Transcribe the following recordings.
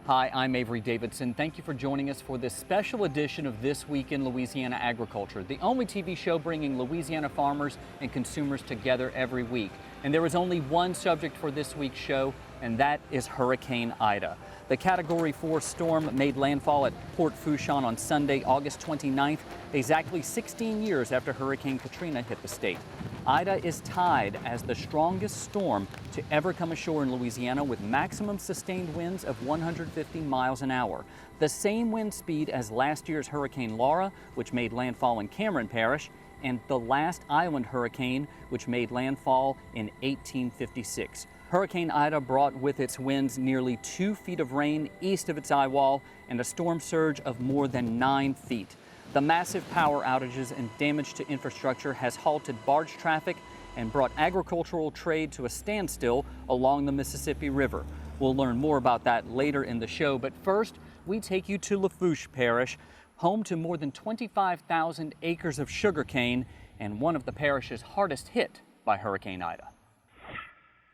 Hi, I'm Avery Davidson. Thank you for joining us for this special edition of This Week in Louisiana Agriculture, the only TV show bringing Louisiana farmers and consumers together every week. And there is only one subject for this week's show, and that is Hurricane Ida. The Category 4 storm made landfall at Port Fourchon on Sunday, August 29th, exactly 16 years after Hurricane Katrina hit the state. Ida is tied as the strongest storm to ever come ashore in Louisiana, with maximum sustained winds of 150 miles an hour. The same wind speed as last year's Hurricane Laura, which made landfall in Cameron Parish, and the last island hurricane, which made landfall in 1856. Hurricane Ida brought with its winds nearly 2 feet of rain east of its eye wall and a storm surge of more than 9 feet. The massive power outages and damage to infrastructure has halted barge traffic and brought agricultural trade to a standstill along the Mississippi River. We'll learn more about that later in the show, but first we take you to Lafourche Parish, home to more than 25,000 acres of sugarcane and one of the parish's hardest hit by Hurricane Ida.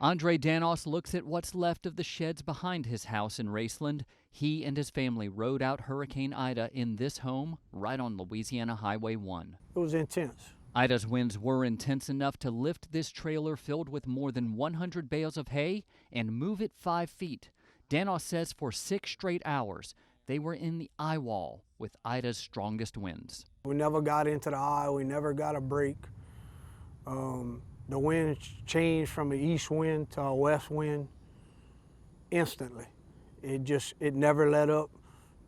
Andre Danos looks at what's left of the sheds behind his house in Raceland. He and his family rode out Hurricane Ida in this home right on Louisiana Highway 1. It was intense. Ida's winds were intense enough to lift this trailer filled with more than 100 bales of hay and move it 5 feet. Danos says for 6 straight hours, they were in the eye wall with Ida's strongest winds. We never got into the eye. We never got a break. The wind changed from an east wind to a west wind instantly. It never let up,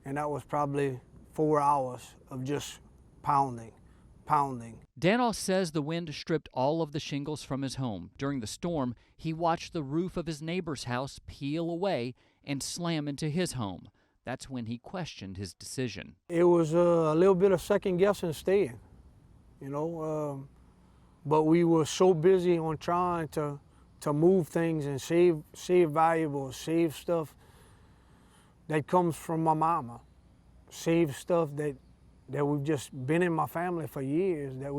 and that was probably 4 hours of just pounding. Danos says the wind stripped all of the shingles from his home. During the storm, he watched the roof of his neighbor's house peel away and slam into his home. That's when he questioned his decision. It was a little bit of second guessing staying, but we were so busy on trying to move things and save valuables, save stuff that comes from my mama, save stuff that we've just been in my family for years, that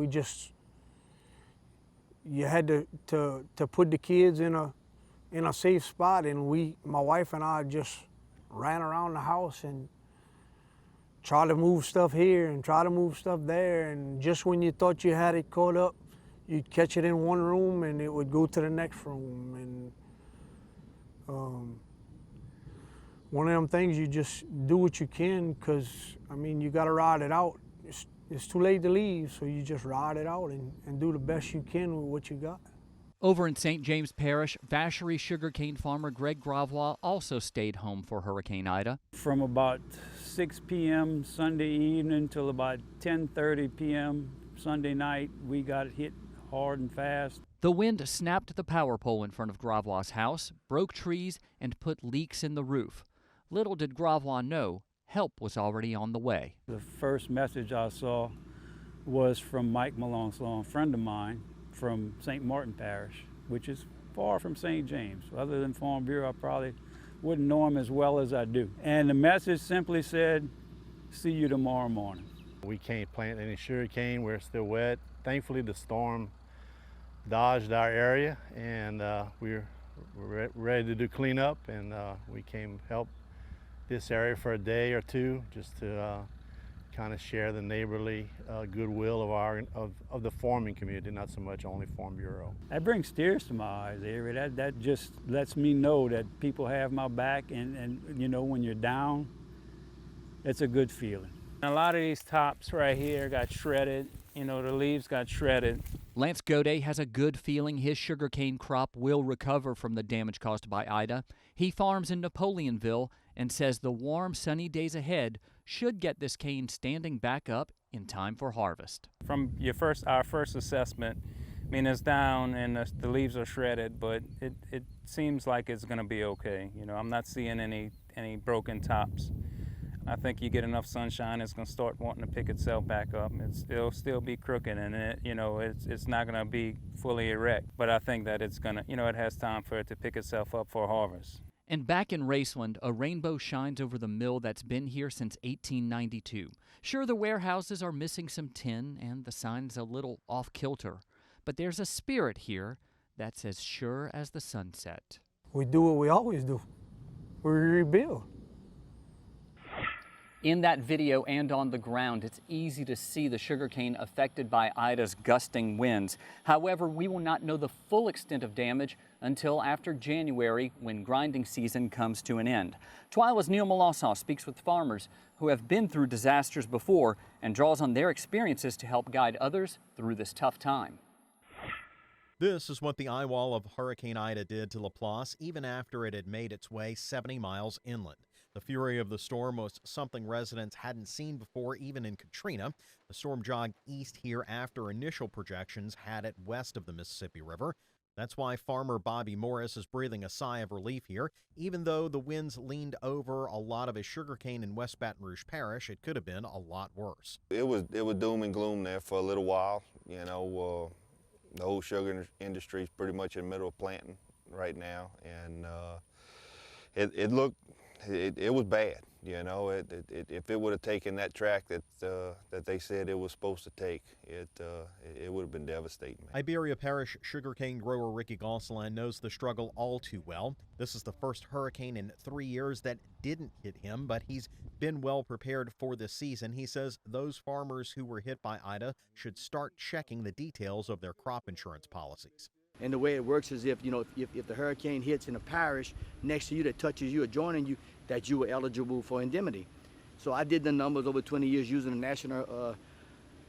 you had to put the kids in a safe spot, and my wife and I just ran around the house and tried to move stuff here and try to move stuff there, and just when you thought you had it caught up, you'd catch it in one room and it would go to the next room. And one of them things, you just do what you can, because, you got to ride it out. It's too late to leave, so you just ride it out and do the best you can with what you got. Over in St. James Parish, Vacherie sugarcane farmer Greg Gravois also stayed home for Hurricane Ida. From about 6 p.m. Sunday evening till about 10:30 p.m. Sunday night, we got hit hard and fast. The wind snapped the power pole in front of Gravois' house, broke trees, and put leaks in the roof. Little did Gravois know, help was already on the way. The first message I saw was from Mike Malonslon, a friend of mine from St. Martin Parish, which is far from St. James. Other than Farm Bureau, I probably wouldn't know him as well as I do. And the message simply said, "See you tomorrow morning." We can't plant any sugarcane. We're still wet. Thankfully, the storm dodged our area, and we're ready to do cleanup, and we came help this area for a day or two, just to kind of share the neighborly goodwill of the farming community, not so much only Farm Bureau. That brings tears to my eyes, Avery. That just lets me know that people have my back, and when you're down, it's a good feeling. A lot of these tops right here got shredded. The leaves got shredded. Lance Godet has a good feeling his sugarcane crop will recover from the damage caused by Ida. He farms in Napoleonville and says the warm, sunny days ahead should get this cane standing back up in time for harvest. From our first assessment, it's down and the leaves are shredded, but it seems like it's going to be okay. I'm not seeing any broken tops. I think you get enough sunshine, it's going to start wanting to pick itself back up. It'll still be crooked, and it's not going to be fully erect. But I think that it's going to, it has time for it to pick itself up for harvest. And back in Raceland, a rainbow shines over the mill that's been here since 1892. Sure, the warehouses are missing some tin and the sign's a little off-kilter, but there's a spirit here that's as sure as the sunset. We do what we always do. We rebuild. In that video and on the ground, it's easy to see the sugarcane affected by Ida's gusting winds. However, we will not know the full extent of damage until after January, when grinding season comes to an end. TWILA's Neil Melanson speaks with farmers who have been through disasters before and draws on their experiences to help guide others through this tough time. This is what the eye wall of Hurricane Ida did to Laplace even after it had made its way 70 miles inland. The fury of the storm was something residents hadn't seen before, even in Katrina. The storm jogged east here after initial projections had it west of the Mississippi River. That's why farmer Bobby Morris is breathing a sigh of relief here. Even though the winds leaned over a lot of his sugarcane in West Baton Rouge Parish, it could have been a lot worse. It was doom and gloom there for a little while. You know, the whole sugar industry is pretty much in the middle of planting right now, and it was bad. You know, if it would have taken that track that they said it was supposed to take, it would have been devastating. Iberia Parish sugarcane grower Ricky Gosselin knows the struggle all too well. This is the first hurricane in 3 years that didn't hit him, but he's been well prepared for this season. He says those farmers who were hit by Ida should start checking the details of their crop insurance policies. And the way it works is if the hurricane hits in a parish next to you that touches you, adjoining you, that you were eligible for indemnity. So I did the numbers over 20 years using the national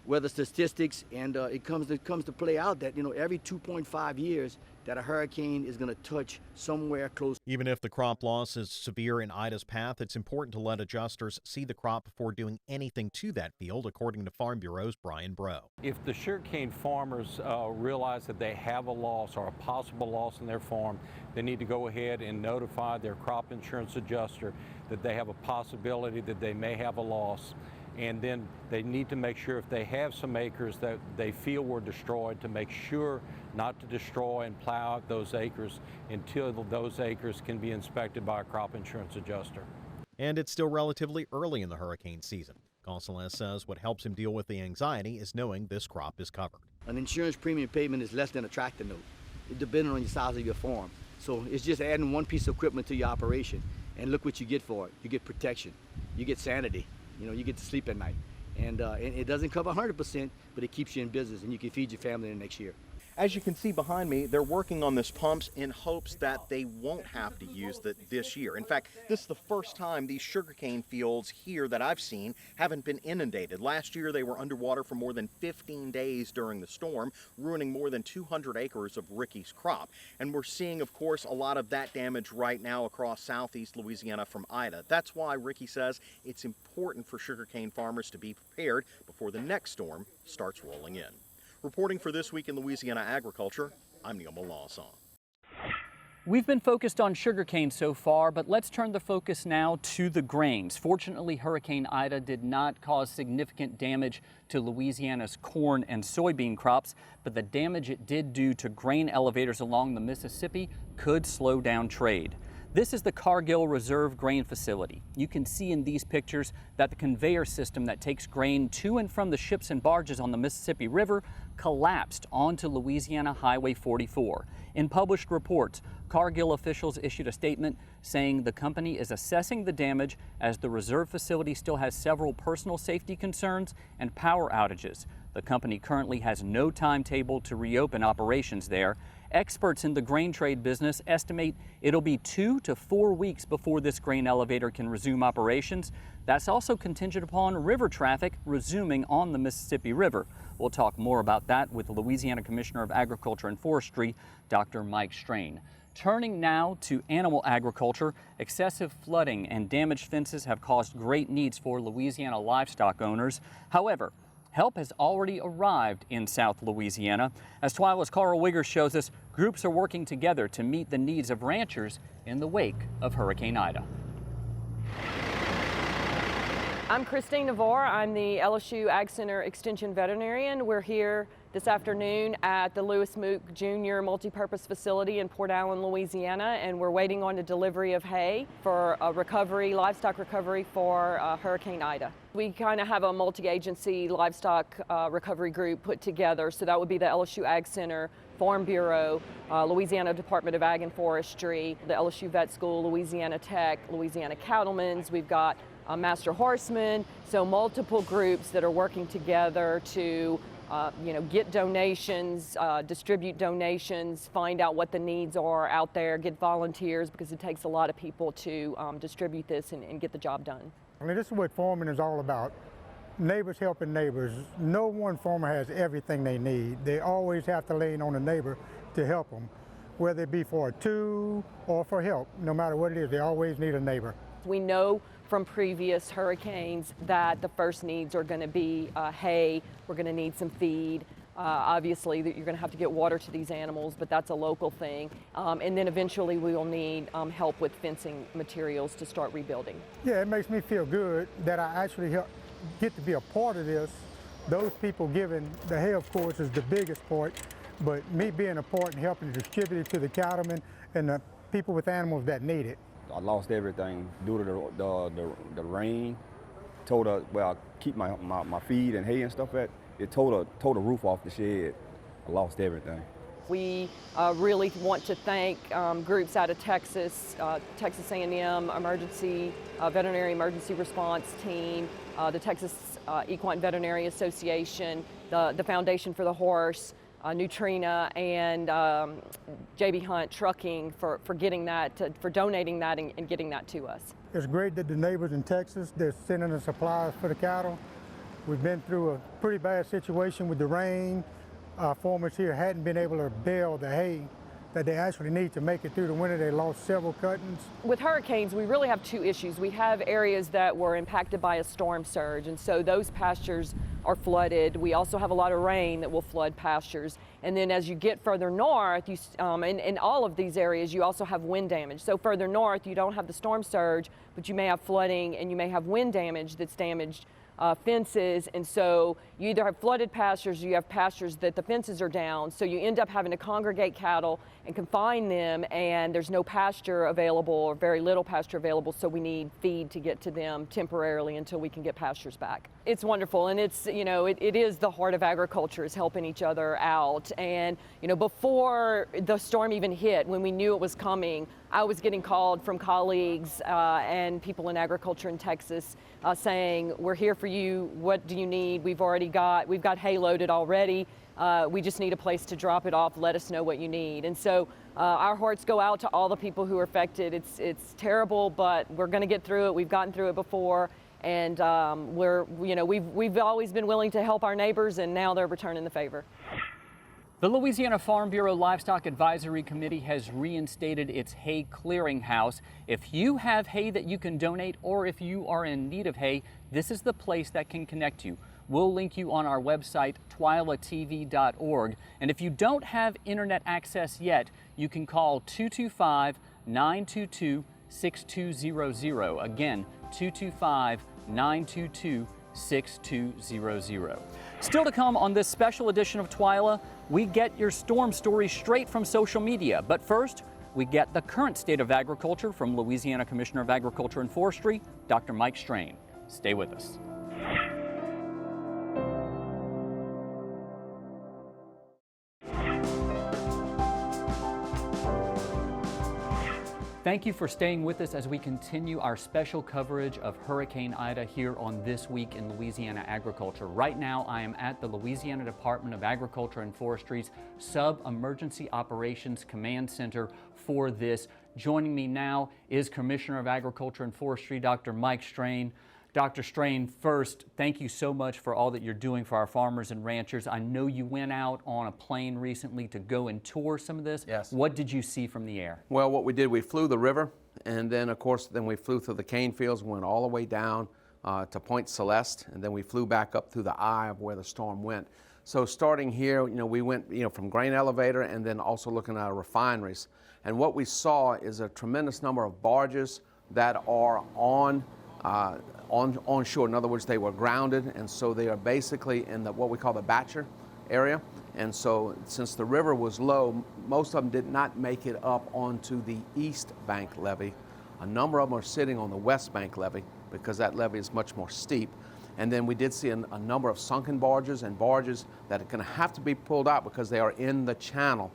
weather statistics, and it comes to play out that every 2.5 years that a hurricane is going to touch somewhere close. Even if the crop loss is severe in Ida's path, it's important to let adjusters see the crop before doing anything to that field, according to Farm Bureau's Brian Breaux. If the sugarcane farmers realize that they have a loss or a possible loss in their farm, they need to go ahead and notify their crop insurance adjuster that they have a possibility that they may have a loss. And then they need to make sure if they have some acres that they feel were destroyed, to make sure not to destroy and plow out those acres until those acres can be inspected by a crop insurance adjuster. And it's still relatively early in the hurricane season. Gonzalez says what helps him deal with the anxiety is knowing this crop is covered. An insurance premium payment is less than a tractor note, depending on the size of your farm. So it's just adding one piece of equipment to your operation, and look what you get for it. You get protection, you get sanity. You get to sleep at night. And it doesn't cover 100%, but it keeps you in business, and you can feed your family the next year. As you can see behind me, they're working on this pumps in hopes that they won't have to use it this year. In fact, this is the first time these sugarcane fields here that I've seen haven't been inundated. Last year, they were underwater for more than 15 days during the storm, ruining more than 200 acres of Ricky's crop. And we're seeing, of course, a lot of that damage right now across southeast Louisiana from Ida. That's why Ricky says it's important for sugarcane farmers to be prepared before the next storm starts rolling in. Reporting for This Week in Louisiana Agriculture, I'm Neil Melanson. We've been focused on sugarcane so far, but let's turn the focus now to the grains. Fortunately, Hurricane Ida did not cause significant damage to Louisiana's corn and soybean crops, but the damage it did do to grain elevators along the Mississippi could slow down trade. This is the Cargill Reserve Grain Facility. You can see in these pictures that the conveyor system that takes grain to and from the ships and barges on the Mississippi River collapsed onto Louisiana Highway 44. In published reports, Cargill officials issued a statement saying the company is assessing the damage as the reserve facility still has several personal safety concerns and power outages. The company currently has no timetable to reopen operations there. Experts in the grain trade business estimate it'll be 2 to 4 weeks before this grain elevator can resume operations. That's also contingent upon river traffic resuming on the Mississippi River. We'll talk more about that with Louisiana Commissioner of Agriculture and Forestry, Dr. Mike Strain. Turning now to animal agriculture, excessive flooding and damaged fences have caused great needs for Louisiana livestock owners. However, help has already arrived in South Louisiana. As TWILA's Carl Wiggers shows us, groups are working together to meet the needs of ranchers in the wake of Hurricane Ida. I'm Christine Navarre. I'm the LSU Ag Center Extension Veterinarian. We're here this afternoon at the Lewis Mook Jr. Multipurpose Facility in Port Allen, Louisiana, and we're waiting on the delivery of hay for a livestock recovery for Hurricane Ida. We kind of have a multi-agency livestock recovery group put together, so that would be the LSU Ag Center, Farm Bureau, Louisiana Department of Ag and Forestry, the LSU Vet School, Louisiana Tech, Louisiana Cattlemen's. We've got master horsemen, so multiple groups that are working together to get donations, distribute donations, find out what the needs are out there, get volunteers, because it takes a lot of people to distribute this and get the job done. I mean, this is what farming is all about. Neighbors helping neighbors. No one farmer has everything they need. They always have to lean on a neighbor to help them, whether it be for a tool or for help. No matter what it is, they always need a neighbor. We know from previous hurricanes that the first needs are going to be hay. We're going to need some feed. Obviously, that you're going to have to get water to these animals, but that's a local thing. And then eventually we will need help with fencing materials to start rebuilding. Yeah, it makes me feel good that I actually get to be a part of this. Those people giving the hay, of course, is the biggest part, but me being a part and helping to distribute it to the cattlemen and the people with animals that need it. I lost everything due to the rain. I keep my feed and hay and stuff at. It tore the roof off the shed. I lost everything. We really want to thank groups out of Texas, Texas A&M Veterinary Emergency Response Team, the Texas Equine Veterinary Association, the Foundation for the Horse, Neutrina, and JB Hunt Trucking for getting that, for donating that and getting that to us. It's great that the neighbors in Texas, they're sending us supplies for the cattle. We've been through a pretty bad situation with the rain. Our farmers here hadn't been able to bale the hay that they actually need to make it through the winter. They lost several cuttings. With hurricanes, we really have two issues. We have areas that were impacted by a storm surge, and so those pastures are flooded. We also have a lot of rain that will flood pastures. And then as you get further north, in all of these areas, you also have wind damage. So further north, you don't have the storm surge, but you may have flooding and you may have wind damage that's damaged fences, and so you either have flooded pastures or you have pastures that the fences are down, so you end up having to congregate cattle and confine them, and there's no pasture available or very little pasture available, so we need feed to get to them temporarily until we can get pastures back. It's wonderful, and it's, it is the heart of agriculture, is helping each other out. And before the storm even hit, when we knew it was coming, I was getting called from colleagues and people in agriculture in Texas saying, we're here for you, what do you need? We've got hay loaded already, we just need a place to drop it off, let us know what you need. And so our hearts go out to all the people who are affected. It's terrible, but we're gonna get through it. We've gotten through it before, and we've always been willing to help our neighbors, and now they're returning the favor. The Louisiana Farm Bureau Livestock Advisory Committee has reinstated its hay clearinghouse. If you have hay that you can donate, or if you are in need of hay, this is the place that can connect you. We'll link you on our website, twilatv.org. And if you don't have internet access yet, you can call 225-922-6200. Again, 225-922-6200. Still to come on this special edition of TWILA, we get your storm stories straight from social media. But first, we get the current state of agriculture from Louisiana Commissioner of Agriculture and Forestry, Dr. Mike Strain. Stay with us. Thank you for staying with us as we continue our special coverage of Hurricane Ida here on This Week in Louisiana Agriculture. Right now, I am at the Louisiana Department of Agriculture and Forestry's Sub-Emergency Operations Command Center for this. Joining me now is Commissioner of Agriculture and Forestry, Dr. Mike Strain. Dr. Strain, first, thank you so much for all that you're doing for our farmers and ranchers. I know you went out on a plane recently to go and tour some of this. Yes. What did you see from the air? Well, what we did, we flew the river, and then, of course, we flew through the cane fields, went all the way down to Point Celeste, and then we flew back up through the eye of where the storm went. So starting here, we went, from grain elevator and then also looking at our refineries. And what we saw is a tremendous number of barges that are onshore. In other words, they were grounded, and so they are basically in what we call the batcher area. And so since the river was low, most of them did not make it up onto the east bank levee. A number of them are sitting on the west bank levee because that levee is much more steep. And then we did see a number of sunken barges and barges that are going to have to be pulled out because they are in the channel.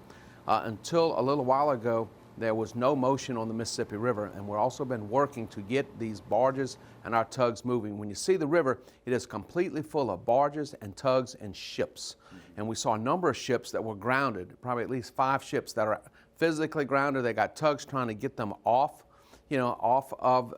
Until a little while ago, there was no motion on the Mississippi River, and we've also been working to get these barges and our tugs moving. When you see the river, it is completely full of barges and tugs and ships. And we saw a number of ships that were grounded, probably at least 5 ships that are physically grounded. They got tugs trying to get them off, off of,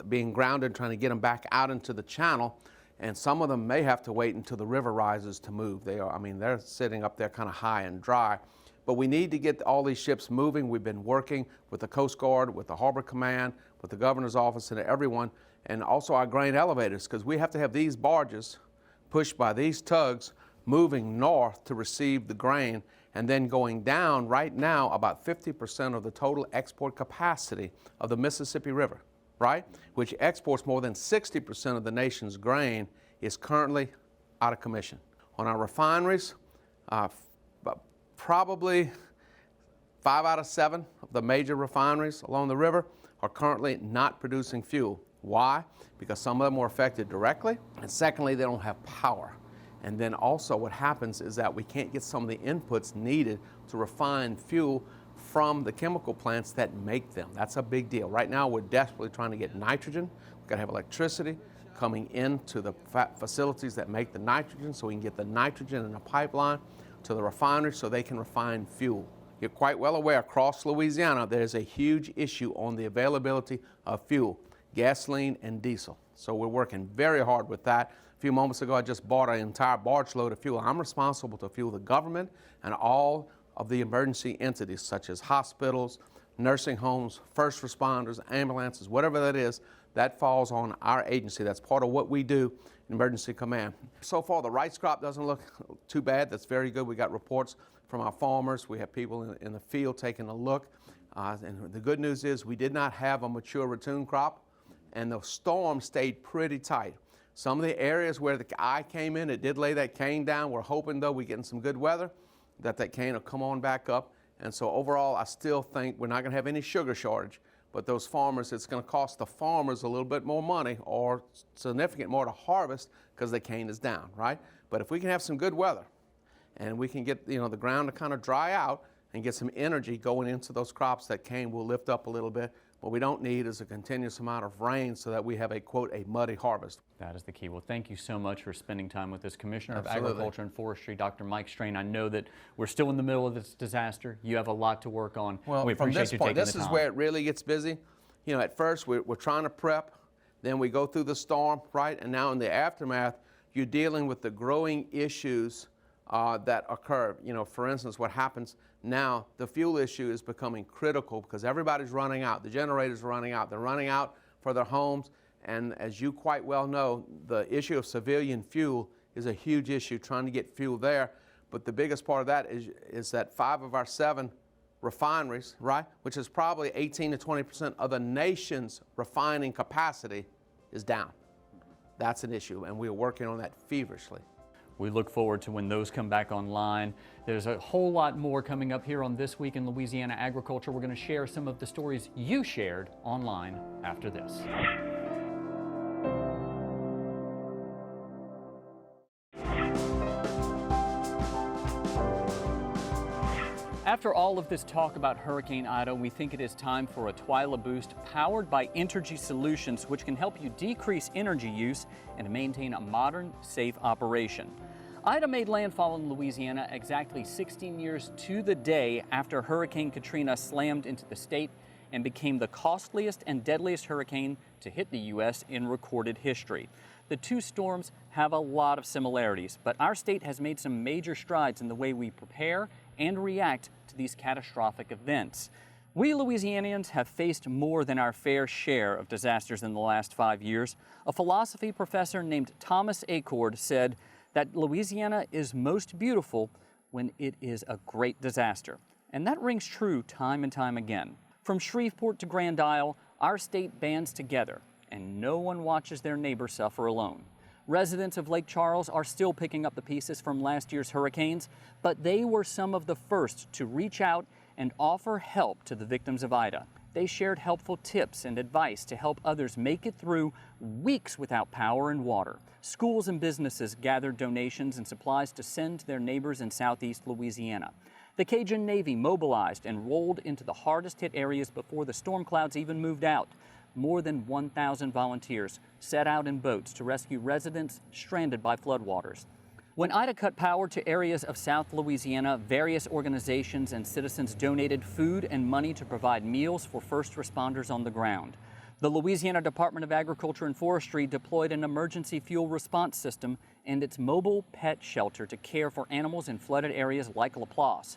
being grounded, trying to get them back out into the channel. And some of them may have to wait until the river rises to move. They're sitting up there kind of high and dry. But we need to get all these ships moving. We've been working with the Coast Guard, with the Harbor Command, with the Governor's Office, and everyone, and also our grain elevators, because we have to have these barges pushed by these tugs moving north to receive the grain, and then going down. Right now, about 50% of the total export capacity of the Mississippi River, right, which exports more than 60% of the nation's grain, is currently out of commission. On our refineries, probably 5 out of 7 of the major refineries along the river are currently not producing fuel. Why? Because some of them were affected directly, and secondly, they don't have power. And then also what happens is that we can't get some of the inputs needed to refine fuel from the chemical plants that make them. That's a big deal. Right now, we're desperately trying to get nitrogen. We've got to have electricity coming into the facilities that make the nitrogen, so we can get the nitrogen in a pipeline to the refineries so they can refine fuel. You're quite well aware across Louisiana there's a huge issue on the availability of fuel, gasoline and diesel. So we're working very hard with that. A few moments ago I just bought an entire barge load of fuel. I'm responsible to fuel the government and all of the emergency entities such as hospitals, nursing homes, first responders, ambulances, whatever that is, that falls on our agency. That's part of what we do, Emergency Command. So far, the rice crop doesn't look too bad. That's very good. We got reports from our farmers. We have people in the field taking a look. And the good news is we did not have a mature ratoon crop, and the storm stayed pretty tight. Some of the areas where the eye came in, it did lay that cane down. We're hoping, though, we're getting some good weather, that cane will come on back up. And so overall, I still think we're not going to have any sugar shortage. But those farmers, it's going to cost the farmers a little bit more money or significant more to harvest because the cane is down, right? But if we can have some good weather and we can get the ground to kind of dry out and get some energy going into those crops, that cane will lift up a little bit. What we don't need is a continuous amount of rain so that we have a, quote, a muddy harvest. That is the key. Well, thank you so much for spending time with us, Commissioner Absolutely. of Agriculture and Forestry, Dr. Mike Strain. I know that we're still in the middle of this disaster. You have a lot to work on. Well, we appreciate from this you point, taking this the is time. where it really gets busy. At first we're trying to prep, then we go through the storm, right? And now in the aftermath, you're dealing with the growing issues that occur. For instance, what happens now, the fuel issue is becoming critical because everybody's running out. The generators are running out. They're running out for their homes. And as you quite well know, the issue of civilian fuel is a huge issue, trying to get fuel there. But the biggest part of that is that 5 of our 7 refineries, right, which is probably 18 to 20% of the nation's refining capacity, is down. That's an issue, and we're working on that feverishly. We look forward to when those come back online. There's a whole lot more coming up here on This Week in Louisiana Agriculture. We're going to share some of the stories you shared online after this. After all of this talk about Hurricane Ida, we think it is time for a TWILA boost powered by Entergy Solutions, which can help you decrease energy use and maintain a modern, safe operation. Ida made landfall in Louisiana exactly 16 years to the day after Hurricane Katrina slammed into the state and became the costliest and deadliest hurricane to hit the U.S. in recorded history. The two storms have a lot of similarities, but our state has made some major strides in the way we prepare and react to these catastrophic events. We Louisianians have faced more than our fair share of disasters in the last 5 years. A philosophy professor named Thomas Acord said that Louisiana is most beautiful when it is a great disaster. And that rings true time and time again. From Shreveport to Grand Isle, our state bands together, and no one watches their neighbor suffer alone. Residents of Lake Charles are still picking up the pieces from last year's hurricanes, but they were some of the first to reach out and offer help to the victims of Ida. They shared helpful tips and advice to help others make it through weeks without power and water. Schools and businesses gathered donations and supplies to send to their neighbors in southeast Louisiana. The Cajun Navy mobilized and rolled into the hardest hit areas before the storm clouds even moved out. More than 1,000 volunteers set out in boats to rescue residents stranded by floodwaters. When Ida cut power to areas of South Louisiana, various organizations and citizens donated food and money to provide meals for first responders on the ground. The Louisiana Department of Agriculture and Forestry deployed an emergency fuel response system and its mobile pet shelter to care for animals in flooded areas like Laplace.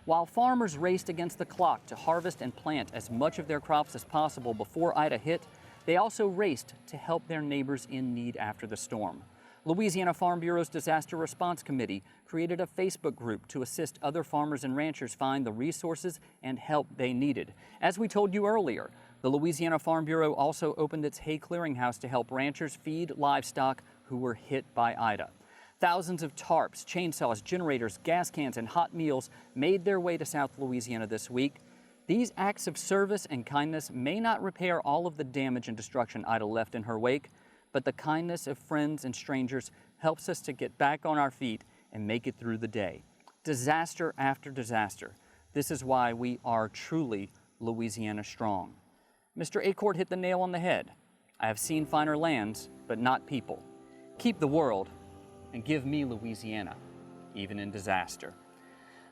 While farmers raced against the clock to harvest and plant as much of their crops as possible before Ida hit, they also raced to help their neighbors in need after the storm. Louisiana Farm Bureau's Disaster Response Committee created a Facebook group to assist other farmers and ranchers find the resources and help they needed. As we told you earlier, the Louisiana Farm Bureau also opened its hay clearinghouse to help ranchers feed livestock who were hit by Ida. Thousands of tarps, chainsaws, generators, gas cans, and hot meals made their way to South Louisiana this week. These acts of service and kindness may not repair all of the damage and destruction Ida left in her wake, but the kindness of friends and strangers helps us to get back on our feet and make it through the day. Disaster after disaster. This is why we are truly Louisiana strong. Mr. Acord hit the nail on the head. I have seen finer lands, but not people. Keep the world and give me Louisiana, even in disaster.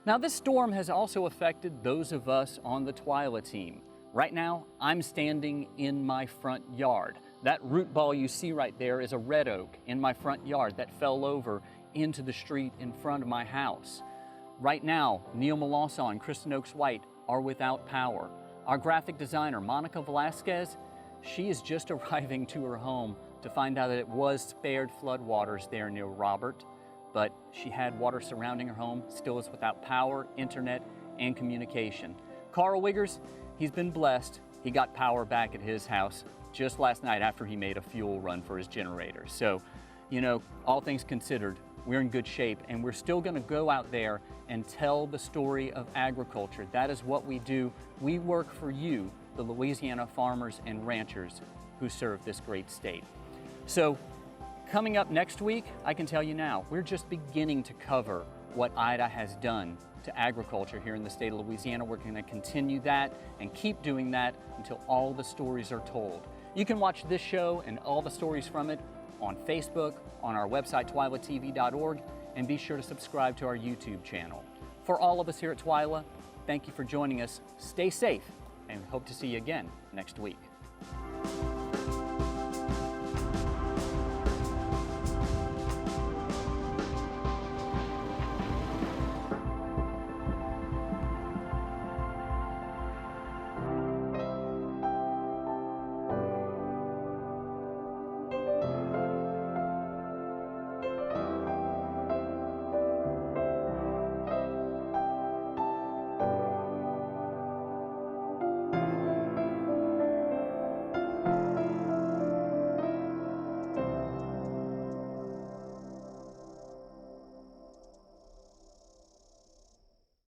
Now, this storm has also affected those of us on the TWILA team. Right now, I'm standing in my front yard. That root ball you see right there is a red oak in my front yard that fell over into the street in front of my house. Right now, Neil Melanson and Kristen Oaks White are without power. Our graphic designer, Monica Velasquez, she is just arriving to her home to find out that it was spared floodwaters there near Robert, but she had water surrounding her home, still is without power, internet, and communication. Carl Wiggers, he's been blessed. He got power back at his house just last night after he made a fuel run for his generator. So, you know, all things considered, we're in good shape, and we're still gonna go out there and tell the story of agriculture. That is what we do. We work for you, the Louisiana farmers and ranchers who serve this great state. So, coming up next week, I can tell you now, we're just beginning to cover what Ida has done to agriculture here in the state of Louisiana. We're going to continue that and keep doing that until all the stories are told. You can watch this show and all the stories from it on Facebook, on our website, twilatv.org, and be sure to subscribe to our YouTube channel. For all of us here at TWILA, thank you for joining us. Stay safe, and hope to see you again next week.